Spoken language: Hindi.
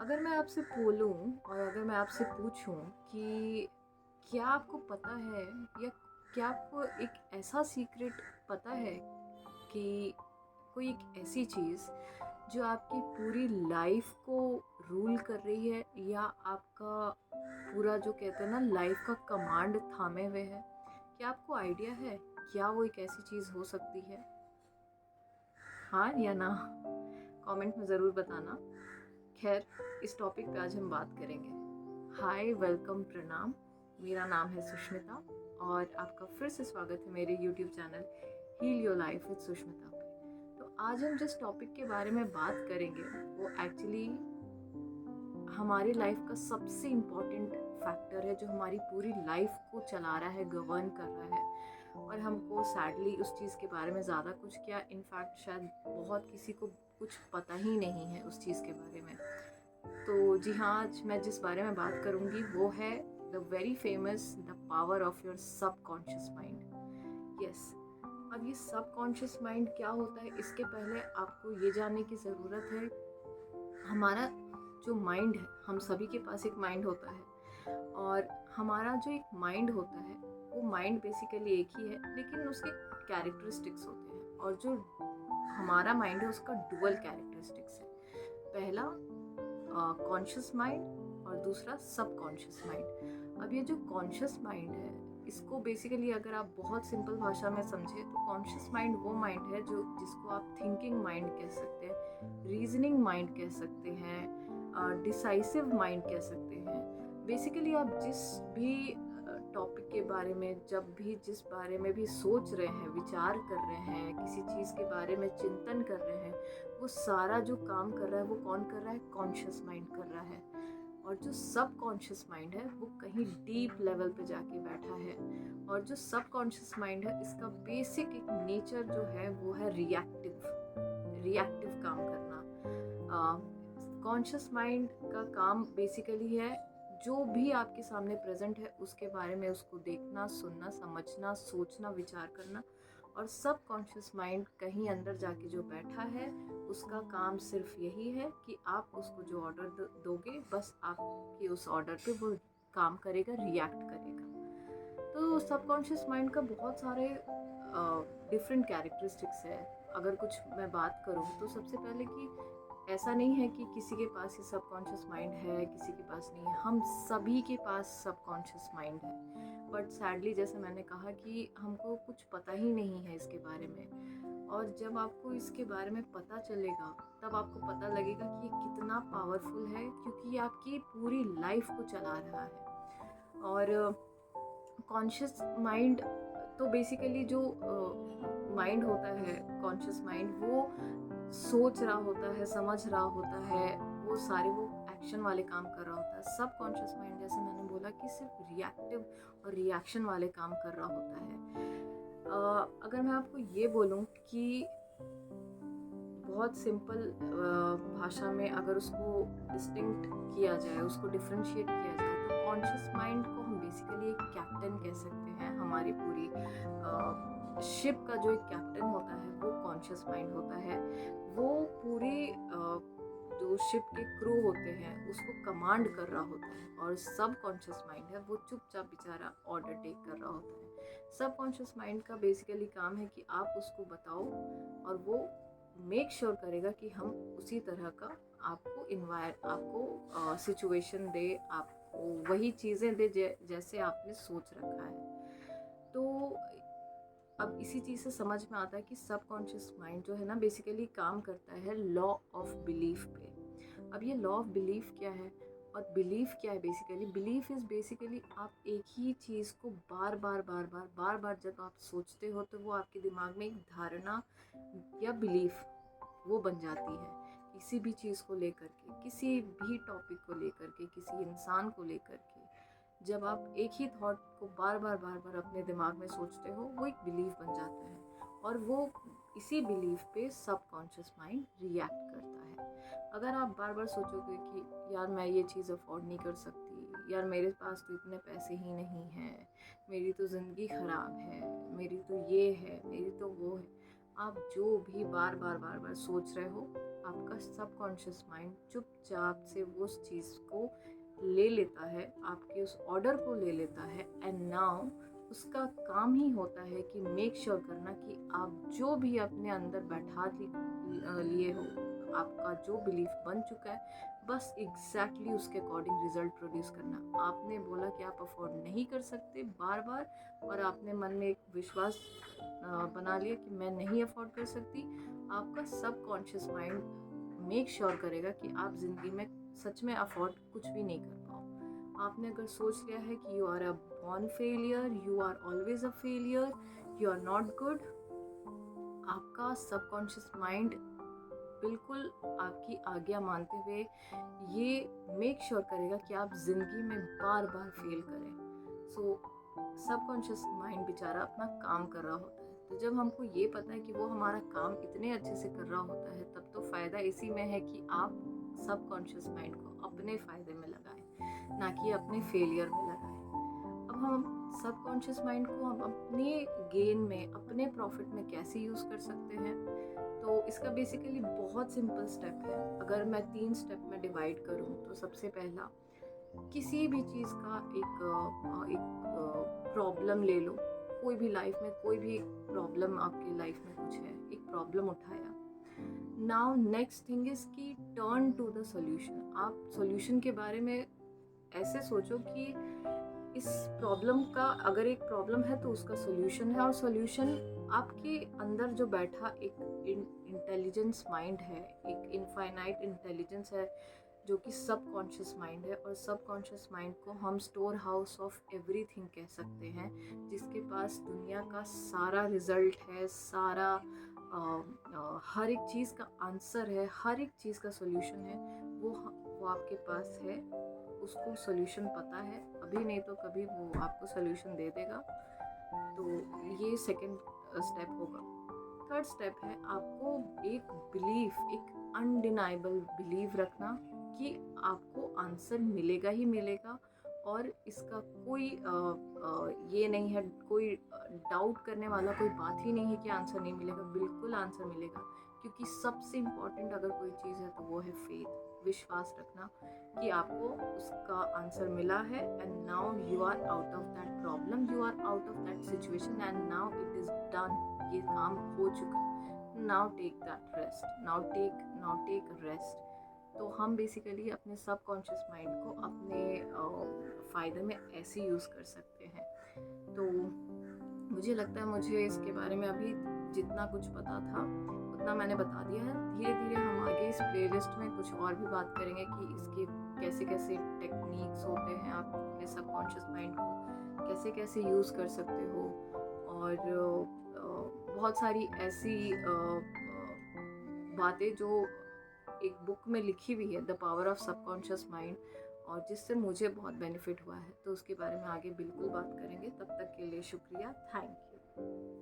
अगर मैं आपसे बोलूं और अगर मैं आपसे पूछूं कि क्या आपको पता है या क्या आपको एक ऐसा सीक्रेट पता है कि कोई एक ऐसी चीज़ जो आपकी पूरी लाइफ को रूल कर रही है या आपका पूरा जो कहते हैं ना लाइफ का कमांड थामे हुए है। क्या आपको आइडिया है क्या वो एक ऐसी चीज़ हो सकती है? हाँ या ना? कमेंट में ज़रूर बताना। खैर, इस टॉपिक पे आज हम बात करेंगे। हाय, वेलकम, प्रणाम। मेरा नाम है सुष्मिता और आपका फिर से स्वागत है मेरे YouTube channel heal your life with Sushmita पे। तो आज हम जिस टॉपिक के बारे में बात करेंगे वो एक्चुअली हमारी लाइफ का सबसे इम्पॉर्टेंट फैक्टर है जो हमारी पूरी लाइफ को चला रहा है, गवर्न कर रहा है। और हमको सैडली उस चीज़ के बारे में ज़्यादा कुछ क्या, इनफैक्ट शायद बहुत किसी को कुछ पता ही नहीं है उस चीज़ के बारे में। तो जी हाँ, आज मैं जिस बारे में बात करूँगी वो है the very famous the power of your subconscious mind. Yes, अब ये सबकॉन्शियस माइंड क्या होता है इसके पहले आपको ये जानने की ज़रूरत है। हमारा जो माइंड है, हम सभी के पास एक माइंड होता है और हमारा जो एक माइंड होता है वो माइंड बेसिकली एक ही है लेकिन उसके कैरेक्टरिस्टिक्स होते हैं। और जो हमारा माइंड है उसका डुअल कैरेक्टरिस्टिक्स है। पहला कॉन्शियस माइंड और दूसरा सबकॉन्शियस माइंड। अब ये जो कॉन्शियस माइंड है इसको बेसिकली अगर आप बहुत सिंपल भाषा में समझे तो कॉन्शियस माइंड वो माइंड है जो जिसको आप थिंकिंग माइंड कह सकते हैं, रीजनिंग माइंड कह सकते हैं, डिसाइसिव माइंड कह सकते हैं। बेसिकली आप जिस भी टॉपिक के बारे में जब भी जिस बारे में भी सोच रहे हैं, विचार कर रहे हैं, किसी चीज़ के बारे में चिंतन कर रहे हैं, वो सारा जो काम कर रहा है वो कौन कर रहा है? कॉन्शियस माइंड कर रहा है। और जो सब कॉन्शियस माइंड है वो कहीं डीप लेवल पे जाके बैठा है। और जो सब कॉन्शियस माइंड है इसका बेसिक एक नेचर जो है वो है रिएक्टिव काम करना। कॉन्शियस माइंड का काम बेसिकली है जो भी आपके सामने प्रेजेंट है उसके बारे में उसको देखना, सुनना, समझना, सोचना, विचार करना। और सब कॉन्शियस माइंड कहीं अंदर जाके जो बैठा है उसका काम सिर्फ यही है कि आप उसको जो ऑर्डर दोगे बस आपके उस ऑर्डर पे वो काम करेगा, रिएक्ट करेगा। तो सबकॉन्शियस माइंड का बहुत सारे डिफरेंट कैरेक्टरिस्टिक्स है। अगर कुछ मैं बात करूँ तो सबसे पहले कि ऐसा नहीं है कि किसी के पास ये सबकॉन्शियस माइंड है, किसी के पास नहीं है। हम सभी के पास सबकॉन्शियस माइंड है, बट सैडली जैसे मैंने कहा कि हमको कुछ पता ही नहीं है इसके बारे में। और जब आपको इसके बारे में पता चलेगा तब आपको पता लगेगा कि ये कितना पावरफुल है, क्योंकि ये आपकी पूरी लाइफ को चला रहा है। और कॉन्शियस माइंड तो बेसिकली जो माइंड होता है, कॉन्शियस माइंड वो सोच रहा होता है, समझ रहा होता है, वो सारे वो एक्शन वाले काम कर रहा होता है। सब कॉन्शियस माइंड जैसे मैंने बोला कि सिर्फ रिएक्टिव और रिएक्शन वाले काम कर रहा होता है। अगर मैं आपको ये बोलूं कि बहुत सिंपल भाषा में अगर उसको डिस्टिंक्ट किया जाए, उसको डिफ्रेंशिएट किया जाए, तो कॉन्शियस माइंड को हम बेसिकली एक कैप्टन कह सकते हैं। हमारी पूरी शिप का जो एक कैप्टन होता है वो कॉन्शियस माइंड होता है। वो पूरे जो शिप के क्रू होते हैं उसको कमांड कर रहा होता है। और सब कॉन्शियस माइंड है वो चुपचाप बेचारा ऑर्डर टेक कर रहा होता है। सब कॉन्शियस माइंड का बेसिकली काम है कि आप उसको बताओ और वो मेक श्योर करेगा कि हम उसी तरह का आपको सिचुएशन दे, आपको वही चीज़ें दे जैसे आपने सोच रखा है। तो अब इसी चीज़ से समझ में आता है कि सबकॉन्शियस माइंड जो है ना बेसिकली काम करता है लॉ ऑफ बिलीफ पे। अब ये लॉ ऑफ बिलीफ क्या है और बिलीफ क्या है? बेसिकली बिलीफ इज़ बेसिकली आप एक ही चीज़ को बार बार जब आप सोचते हो तो वो आपके दिमाग में एक धारणा या बिलीफ वो बन जाती है। किसी भी चीज़ को लेकर के, किसी भी टॉपिक को लेकर के, किसी इंसान को लेकर के जब आप एक ही थॉट को बार बार अपने दिमाग में सोचते हो वो एक बिलीफ बन जाता है। और वो इसी बिलीफ पे सबकॉन्शियस माइंड रिएक्ट करता है। अगर आप बार बार सोचोगे कि यार मैं ये चीज़ अफोर्ड नहीं कर सकती, यार मेरे पास तो इतने पैसे ही नहीं हैं, मेरी तो ज़िंदगी ख़राब है, मेरी तो ये है, मेरी तो वो है, आप जो भी बार बार सोच रहे हो आपका सबकॉन्शियस माइंड चुपचाप से वो उस चीज़ को ले लेता है, आपके उस ऑर्डर को ले लेता है, एंड नाउ उसका काम ही होता है कि मेक श्योर करना कि आप जो भी अपने अंदर बैठा लिए हो, आपका जो बिलीफ बन चुका है, बस एग्जैक्टली उसके अकॉर्डिंग रिजल्ट प्रोड्यूस करना। आपने बोला कि आप अफोर्ड नहीं कर सकते बार बार, और आपने मन में एक विश्वास बना लिया कि मैं नहीं अफोर्ड कर सकती, आपका सबकॉन्शियस माइंड मेक श्योर करेगा कि आप ज़िंदगी में सच में अफोर्ड कुछ भी नहीं कर पाओ। आपने अगर सोच लिया है कि you are a born failure, you are always a failure, you are not good, आपका सबकॉन्शियस माइंड बिल्कुल आपकी आज्ञा मानते हुए ये मेक श्योर करेगा कि आप ज़िंदगी में बार बार फेल करें। सो सबकॉन्शियस माइंड बेचारा अपना काम कर रहा होता है। तो जब हमको ये पता है कि वो हमारा काम इतने अच्छे से कर रहा होता है, तब तो फ़ायदा इसी में है कि आप सबकॉन्शियस माइंड को अपने फ़ायदे में लगाएं, ना कि अपने फेलियर में लगाएं। अब हम सबकॉन्शियस माइंड को हम अपने गेन में, अपने प्रॉफिट में कैसे यूज़ कर सकते हैं? तो इसका बेसिकली बहुत सिंपल स्टेप है। अगर मैं 3 स्टेप में डिवाइड करूँ तो सबसे पहला, किसी भी चीज़ का एक प्रॉब्लम ले लो, कोई भी लाइफ में कोई भी प्रॉब्लम आपकी लाइफ में कुछ है, एक प्रॉब्लम उठाया। नाउ नेक्स्ट थिंग इज कि टर्न टू द सॉल्यूशन। आप सॉल्यूशन के बारे में ऐसे सोचो कि इस प्रॉब्लम का, अगर एक प्रॉब्लम है तो उसका सॉल्यूशन है, और सॉल्यूशन आपके अंदर जो बैठा एक इंटेलिजेंस माइंड है, एक इनफाइनाइट इंटेलिजेंस है जो कि सबकॉन्शियस माइंड है। और सबकॉन्शियस माइंड को हम स्टोर हाउस ऑफ एवरीथिंग कह सकते हैं, जिसके पास दुनिया का सारा रिजल्ट है, सारा हर एक चीज़ का आंसर है, हर एक चीज़ का सॉल्यूशन है, वो आपके पास है। उसको सॉल्यूशन पता है, अभी नहीं तो कभी वो आपको सॉल्यूशन दे देगा। तो ये सेकंड स्टेप होगा। थर्ड स्टेप है आपको एक बिलीफ, एक अनडिनाइबल बिलीव रखना कि आपको आंसर मिलेगा ही मिलेगा, और इसका कोई ये नहीं है, कोई डाउट करने वाला कोई बात ही नहीं है कि आंसर नहीं मिलेगा। बिल्कुल आंसर मिलेगा, क्योंकि सबसे इम्पॉर्टेंट अगर कोई चीज़ है तो वो है फेथ, विश्वास रखना कि आपको उसका आंसर मिला है, and now you are out of that problem, you are out of that situation, and now it is done, ये काम हो चुका। Now take that rest, now take rest. तो हम बेसिकली अपने सबकॉन्शियस माइंड को अपने फ़ायदे में ऐसे यूज़ कर सकते हैं। तो मुझे लगता है मुझे इसके बारे में अभी जितना कुछ पता था उतना मैंने बता दिया है। धीरे धीरे हम आगे इस प्लेलिस्ट में कुछ और भी बात करेंगे कि इसके कैसे कैसे टेक्निक्स होते हैं, आप अपने सबकॉन्शियस माइंड को कैसे कैसे यूज़ कर सकते हो, और बहुत सारी ऐसी बातें जो एक बुक में लिखी हुई है, the power of subconscious mind, और जिससे मुझे बहुत बेनिफिट हुआ है। तो उसके बारे में आगे बिल्कुल बात करेंगे। तब तक के लिए शुक्रिया, थैंक यू।